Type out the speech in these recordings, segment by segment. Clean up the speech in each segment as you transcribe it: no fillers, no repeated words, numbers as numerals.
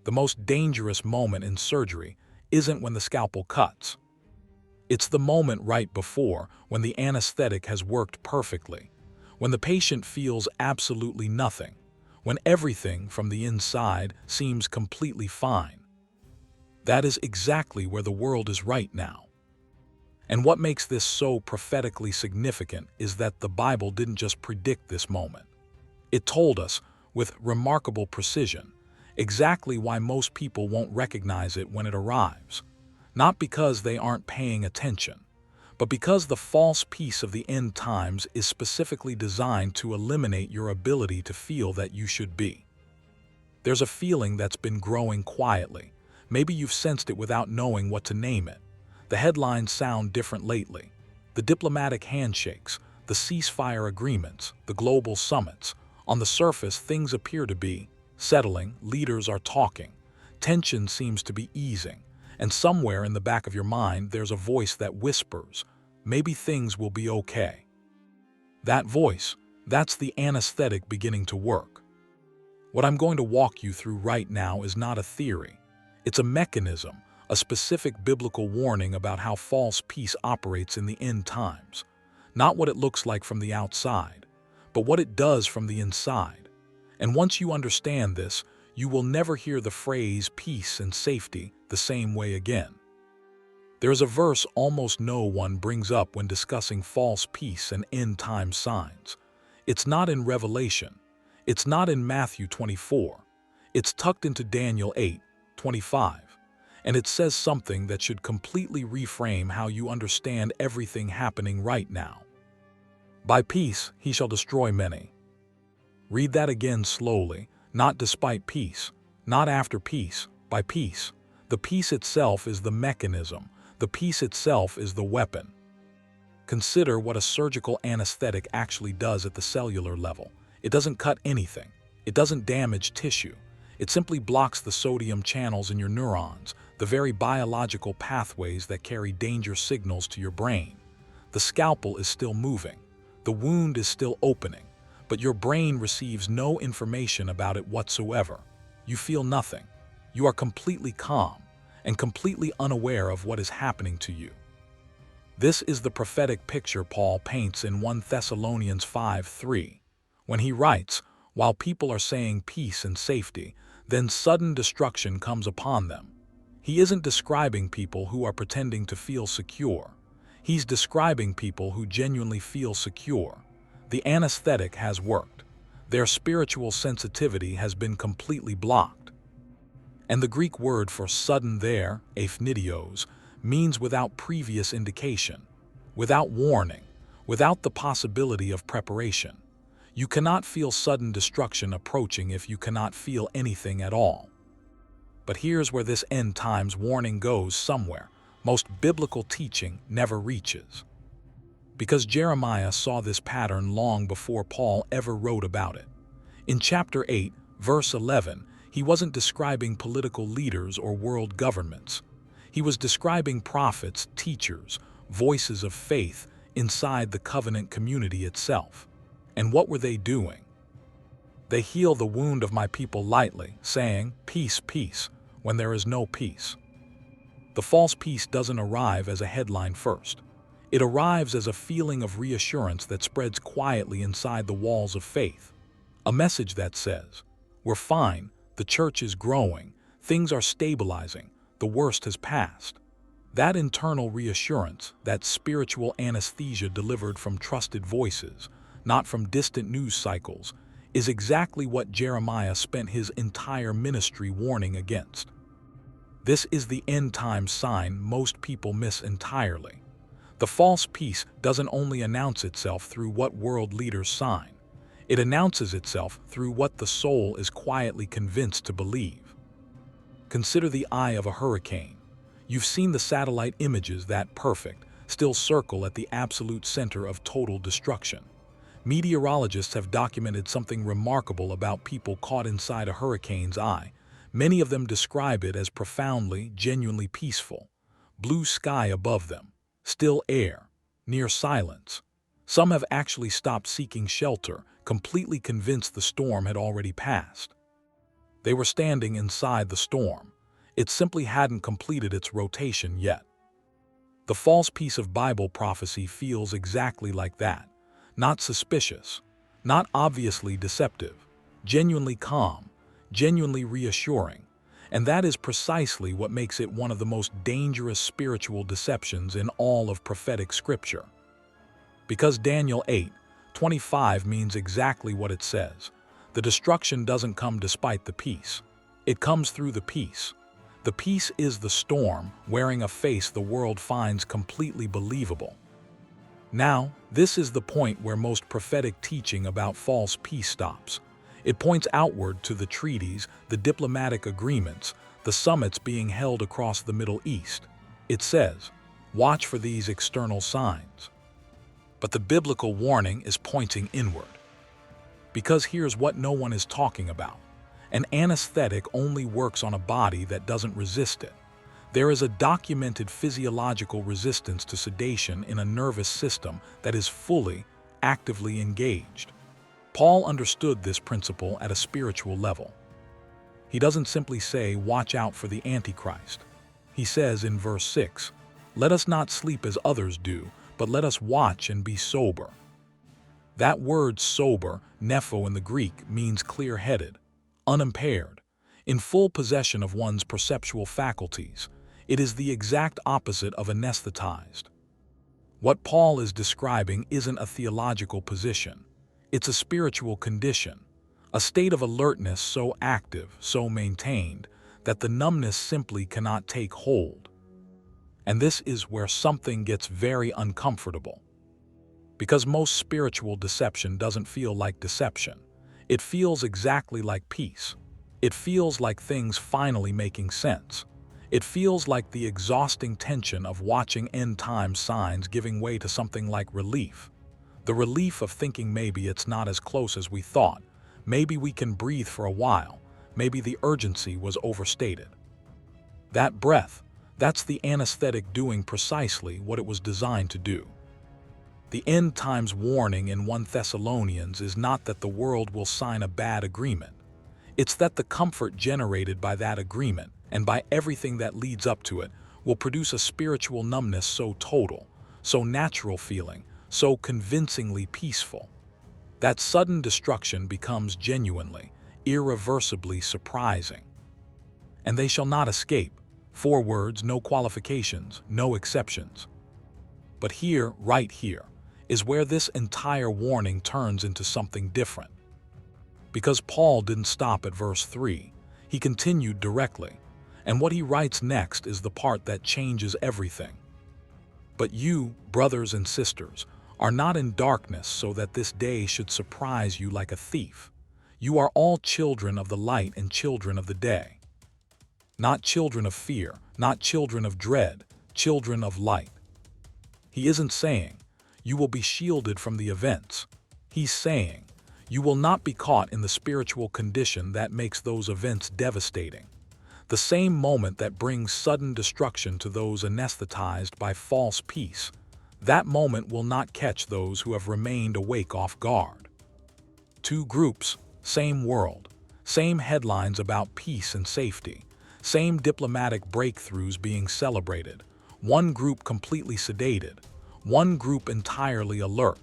The most dangerous moment in surgery isn't when the scalpel cuts. It's the moment right before, when the anesthetic has worked perfectly, when the patient feels absolutely nothing, when everything from the inside seems completely fine. That is exactly where the world is right now. And what makes this so prophetically significant is that the Bible didn't just predict this moment. It told us, with remarkable precision, exactly why most people won't recognize it when it arrives. Not because they aren't paying attention, but because the false peace of the end times is specifically designed to eliminate your ability to feel that you should be. There's a feeling that's been growing quietly. Maybe you've sensed it without knowing what to name it. The headlines sound different lately. The diplomatic handshakes, the ceasefire agreements, the global summits. On the surface, things appear to be settling, leaders are talking, tension seems to be easing, and somewhere in the back of your mind there's a voice that whispers, maybe things will be okay. That voice, that's the anesthetic beginning to work. What I'm going to walk you through right now is not a theory. It's a mechanism, a specific biblical warning about how false peace operates in the end times. Not what it looks like from the outside, but what it does from the inside. And once you understand this, you will never hear the phrase peace and safety the same way again. There is a verse almost no one brings up when discussing false peace and end-time signs. It's not in Revelation. It's not in Matthew 24. It's tucked into Daniel 8:25. And it says something that should completely reframe how you understand everything happening right now. By peace he shall destroy many. Read that again slowly, not despite peace, not after peace, by peace. The peace itself is the mechanism, the peace itself is the weapon. Consider what a surgical anesthetic actually does at the cellular level. It doesn't cut anything. It doesn't damage tissue. It simply blocks the sodium channels in your neurons, the very biological pathways that carry danger signals to your brain. The scalpel is still moving. The wound is still opening, but your brain receives no information about it whatsoever. You feel nothing. You are completely calm and completely unaware of what is happening to you. This is the prophetic picture Paul paints in 1 Thessalonians 5:3, when he writes, while people are saying peace and safety, then sudden destruction comes upon them. He isn't describing people who are pretending to feel secure. He's describing people who genuinely feel secure. The anesthetic has worked. Their spiritual sensitivity has been completely blocked. And the Greek word for sudden there, aphneidios, means without previous indication, without warning, without the possibility of preparation. You cannot feel sudden destruction approaching if you cannot feel anything at all. But here's where this end times warning goes somewhere most biblical teaching never reaches. Because Jeremiah saw this pattern long before Paul ever wrote about it. In chapter 8, verse 11, he wasn't describing political leaders or world governments. He was describing prophets, teachers, voices of faith inside the covenant community itself. And what were they doing? They heal the wound of my people lightly, saying, peace, peace, when there is no peace. The false peace doesn't arrive as a headline first. It arrives as a feeling of reassurance that spreads quietly inside the walls of faith. A message that says, we're fine, the church is growing, things are stabilizing, the worst has passed. That internal reassurance, that spiritual anesthesia delivered from trusted voices, not from distant news cycles, is exactly what Jeremiah spent his entire ministry warning against. This is the end-time sign most people miss entirely. The false peace doesn't only announce itself through what world leaders sign. It announces itself through what the soul is quietly convinced to believe. Consider the eye of a hurricane. You've seen the satellite images that perfect, still circle at the absolute center of total destruction. Meteorologists have documented something remarkable about people caught inside a hurricane's eye. Many of them describe it as profoundly, genuinely peaceful. Blue sky above them, still air, near silence. Some have actually stopped seeking shelter, completely convinced the storm had already passed. They were standing inside the storm. It simply hadn't completed its rotation yet. The false piece of Bible prophecy feels exactly like that. Not suspicious, not obviously deceptive, genuinely calm, genuinely reassuring. And that is precisely what makes it one of the most dangerous spiritual deceptions in all of prophetic scripture. Because Daniel 8:25 means exactly what it says. The destruction doesn't come despite the peace. It comes through the peace. The peace is the storm, wearing a face the world finds completely believable. Now, this is the point where most prophetic teaching about false peace stops. It points outward to the treaties, the diplomatic agreements, the summits being held across the Middle East. It says, watch for these external signs. But the biblical warning is pointing inward. Because here's what no one is talking about. An anesthetic only works on a body that doesn't resist it. There is a documented physiological resistance to sedation in a nervous system that is fully, actively engaged. Paul understood this principle at a spiritual level. He doesn't simply say, watch out for the Antichrist. He says in verse 6, let us not sleep as others do, but let us watch and be sober. That word sober, nepho in the Greek, means clear-headed, unimpaired, in full possession of one's perceptual faculties. It is the exact opposite of anesthetized. What Paul is describing isn't a theological position. It's a spiritual condition, a state of alertness so active, so maintained, that the numbness simply cannot take hold. And this is where something gets very uncomfortable. Because most spiritual deception doesn't feel like deception. It feels exactly like peace. It feels like things finally making sense. It feels like the exhausting tension of watching end-time signs giving way to something like relief. The relief of thinking maybe it's not as close as we thought. Maybe we can breathe for a while. Maybe the urgency was overstated. That breath, that's the anesthetic doing precisely what it was designed to do. The end times warning in 1 Thessalonians is not that the world will sign a bad agreement. It's that the comfort generated by that agreement, and by everything that leads up to it, will produce a spiritual numbness so total, so natural feeling, so convincingly peaceful. That sudden destruction becomes genuinely, irreversibly surprising. And they shall not escape. 4 words, no qualifications, no exceptions. But here, right here, is where this entire warning turns into something different. Because Paul didn't stop at verse 3, he continued directly, and what he writes next is the part that changes everything. But you, brothers and sisters, are not in darkness so that this day should surprise you like a thief. You are all children of the light and children of the day. Not children of fear, not children of dread, children of light. He isn't saying, you will be shielded from the events. He's saying, you will not be caught in the spiritual condition that makes those events devastating. The same moment that brings sudden destruction to those anesthetized by false peace, that moment will not catch those who have remained awake off guard. 2 groups, same world, same headlines about peace and safety, same diplomatic breakthroughs being celebrated, one group completely sedated, one group entirely alert.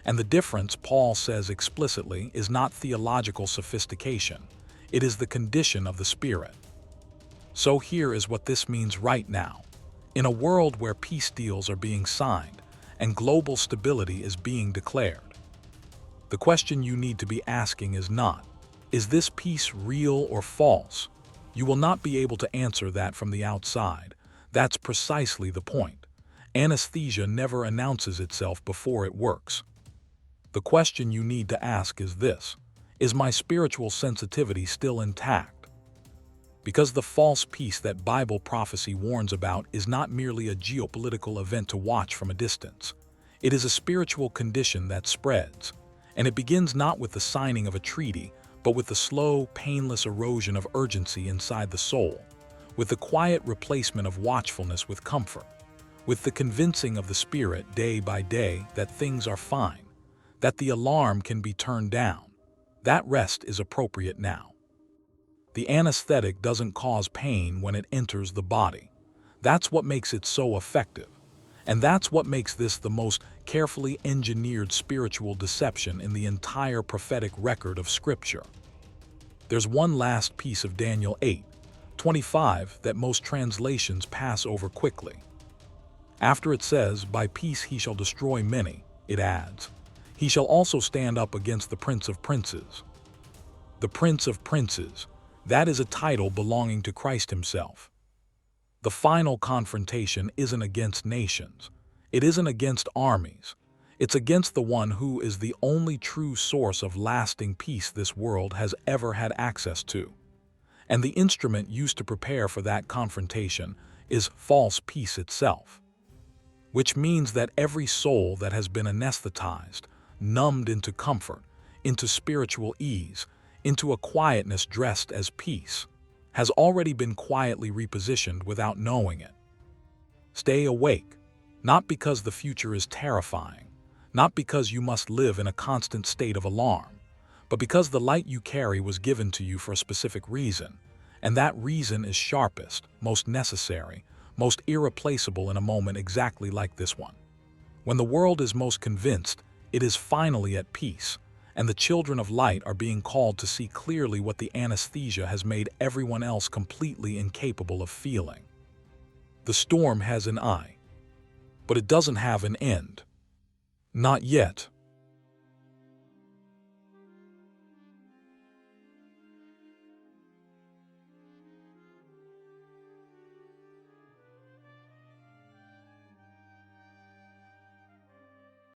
And the difference, Paul says explicitly, is not theological sophistication. It is the condition of the Spirit. So here is what this means right now. In a world where peace deals are being signed and global stability is being declared, the question you need to be asking is not, is this peace real or false? You will not be able to answer that from the outside. That's precisely the point. Anesthesia never announces itself before it works. The question you need to ask is this: is my spiritual sensitivity still intact? Because the false peace that Bible prophecy warns about is not merely a geopolitical event to watch from a distance. It is a spiritual condition that spreads, and it begins not with the signing of a treaty, but with the slow, painless erosion of urgency inside the soul, with the quiet replacement of watchfulness with comfort, with the convincing of the Spirit day by day that things are fine, that the alarm can be turned down. That rest is appropriate now. The anesthetic doesn't cause pain when it enters the body. That's what makes it so effective. And that's what makes this the most carefully engineered spiritual deception in the entire prophetic record of Scripture. There's one last piece of Daniel 8:25 that most translations pass over quickly. After it says, "By peace he shall destroy many," it adds, "He shall also stand up against the Prince of Princes." The Prince of Princes, that is a title belonging to Christ himself. The final confrontation isn't against nations. It isn't against armies. It's against the one who is the only true source of lasting peace this world has ever had access to. And the instrument used to prepare for that confrontation is false peace itself. Which means that every soul that has been anesthetized, numbed into comfort, into spiritual ease, into a quietness dressed as peace, has already been quietly repositioned without knowing it. Stay awake, not because the future is terrifying, not because you must live in a constant state of alarm, but because the light you carry was given to you for a specific reason, and that reason is sharpest, most necessary, most irreplaceable in a moment exactly like this one. When the world is most convinced, it is finally at peace, and the children of light are being called to see clearly what the anesthesia has made everyone else completely incapable of feeling. The storm has an eye, but it doesn't have an end. Not yet.